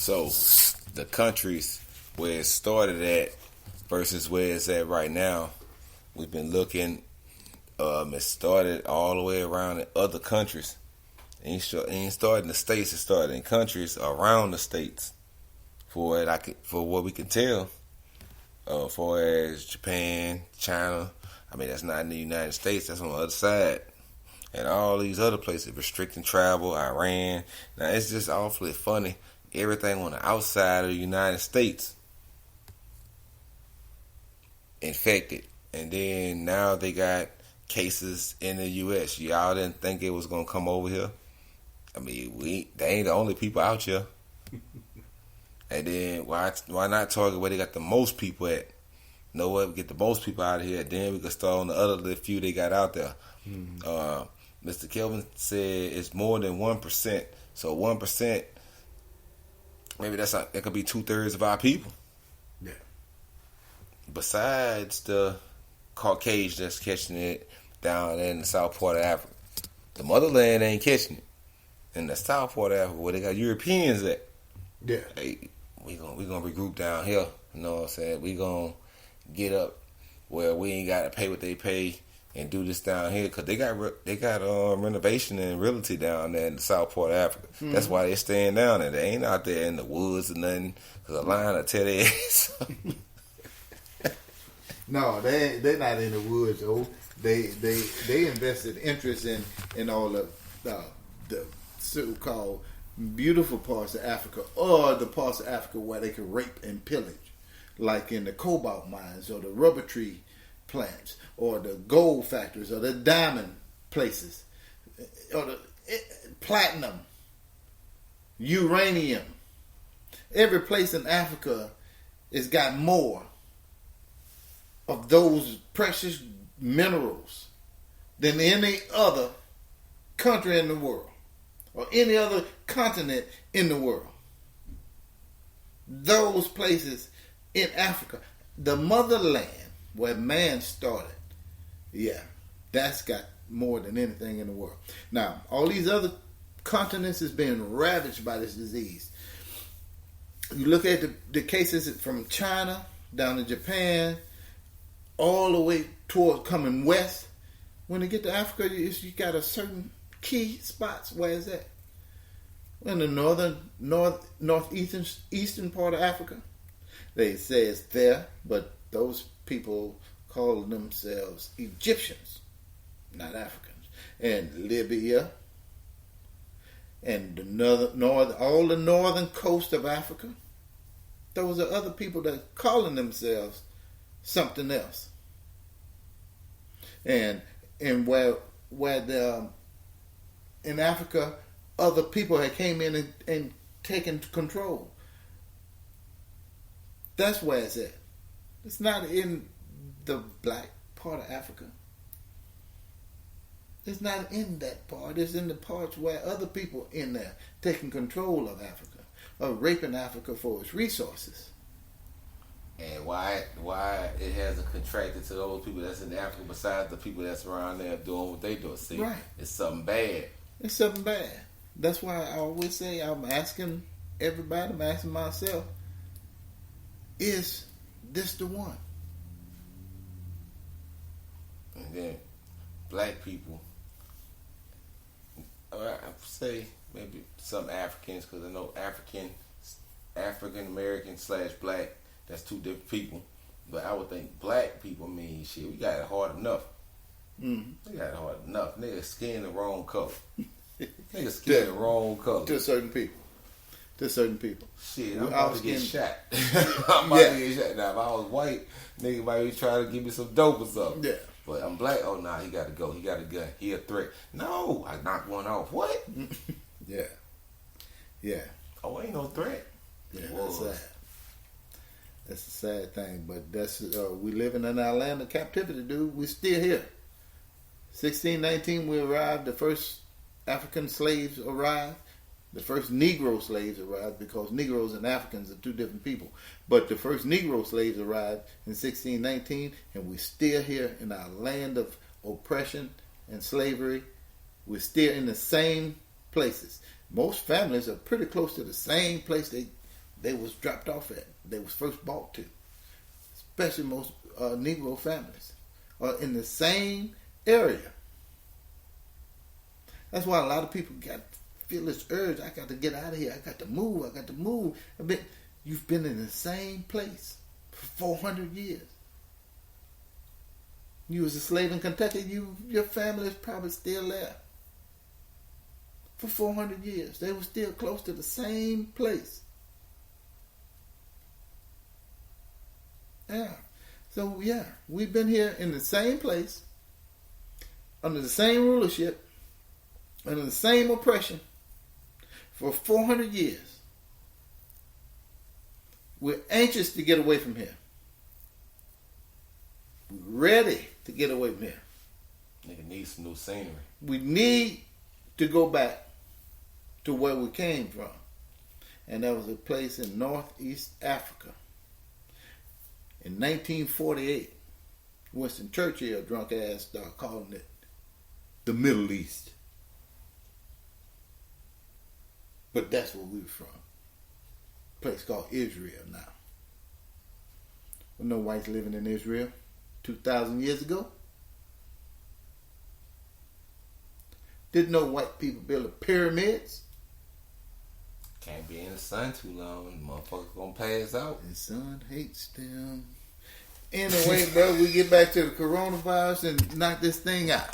So, the countries where it started at versus where it's at right now, we've been looking. It started all the way around in other countries. It ain't started in the states. It started in countries around the states. For what we can tell, far as Japan, China. I mean, that's not in the United States. That's on the other side. And all these other places restricting travel, Iran. Now, it's just awfully funny. Everything on the outside of the United States infected. And then now they got cases in the U.S. Y'all didn't think it was going to come over here? I mean, they ain't the only people out here. And then why not target where they got the most people at? Know what? Get the most people out of here. Then we can start on the other few they got out there. Mr. Kelvin said it's more than 1%. So 1%, maybe that could be 2/3 of our people. Yeah. Besides the Caucasians that's catching it down there in the south part of Africa, the motherland ain't catching it. In the south part of Africa, where they got Europeans at. Yeah. Hey, we gonna regroup down here. You know what I'm saying? We gonna get up where we ain't got to pay what they pay and do this down here because they got renovation and realty down there in the south part of Africa. Mm-hmm. That's why they staying down there. They ain't out there in the woods or nothing because a lion will tear their ass. No, they're not in the woods. Oh, they invested interest in all of the so-called beautiful parts of Africa, or the parts of Africa where they can rape and pillage, like in the cobalt mines or the rubber tree plants or the gold factories or the diamond places or the platinum, uranium. Every place in Africa has got more of those precious minerals than any other country in the world or any other continent in the world. Those places in Africa, the motherland where man started, yeah, that's got more than anything in the world. Now, all these other continents is being ravaged by this disease. You look at the cases from China down to Japan, all the way toward coming west. When they get to Africa, you got a certain key spots. Where is that? In the northeastern part of Africa. They say it's there, but those people call themselves Egyptians, not Africans. And Libya, and all the northern coast of Africa. Those are other people that are calling themselves something else. And where in Africa, other people had came in and taken control. That's where it's at. It's not in the black part of Africa. It's not in that part. It's in the parts where other people in there taking control of Africa, or raping Africa for its resources. And why it hasn't contracted to those people that's in Africa besides the people that's around there doing what they do. See, right. It's something bad. It's something bad. That's why I always say, I'm asking everybody, I'm asking myself, is this the one? And then black people, I would say maybe some Africans, because I know African American / black, that's two different people. But I would think black people, I mean, shit, we got it hard enough. Mm-hmm. We got it hard enough. Niggas skin the wrong color. Niggas skin the wrong color. To certain people. Shit, I'm about to get shot. I'm about to get shot. Now, if I was white, nigga might be trying to give me some dope or something. Yeah. But I'm black. Oh, nah, he got to go. He got a gun. He a threat. No, I knocked one off. What? Yeah. Yeah. Oh, ain't no threat. Yeah, that's sad. That's a sad thing. But that's we living in our land of captivity, dude. We still here. 1619, we arrived. The first African slaves arrived. The first Negro slaves arrived, because Negroes and Africans are two different people. But the first Negro slaves arrived in 1619, and we're still here in our land of oppression and slavery. We're still in the same places. Most families are pretty close to the same place they they was dropped off at. They was first bought to. Especially most Negro families are in the same area. That's why a lot of people feel this urge. I got to get out of here. I got to move. You've been in the same place for 400 years. You was a slave in Kentucky. Your family is probably still there. For 400 years. They were still close to the same place. Yeah. So, yeah, we've been here in the same place, under the same rulership, under the same oppression for 400 years. We're anxious to get away from here. We're ready to get away from here. Nigga need some new scenery. We need to go back to where we came from. And that was a place in Northeast Africa. In 1948, Winston Churchill, drunk ass, started calling it the Middle East. But that's where we were from. A place called Israel now. There were no whites living in Israel 2,000 years ago. Didn't no white people build the pyramids. Can't be in the sun too long. Motherfuckers gonna pass out. The sun hates them. Anyway, bro, we get back to the coronavirus and knock this thing out.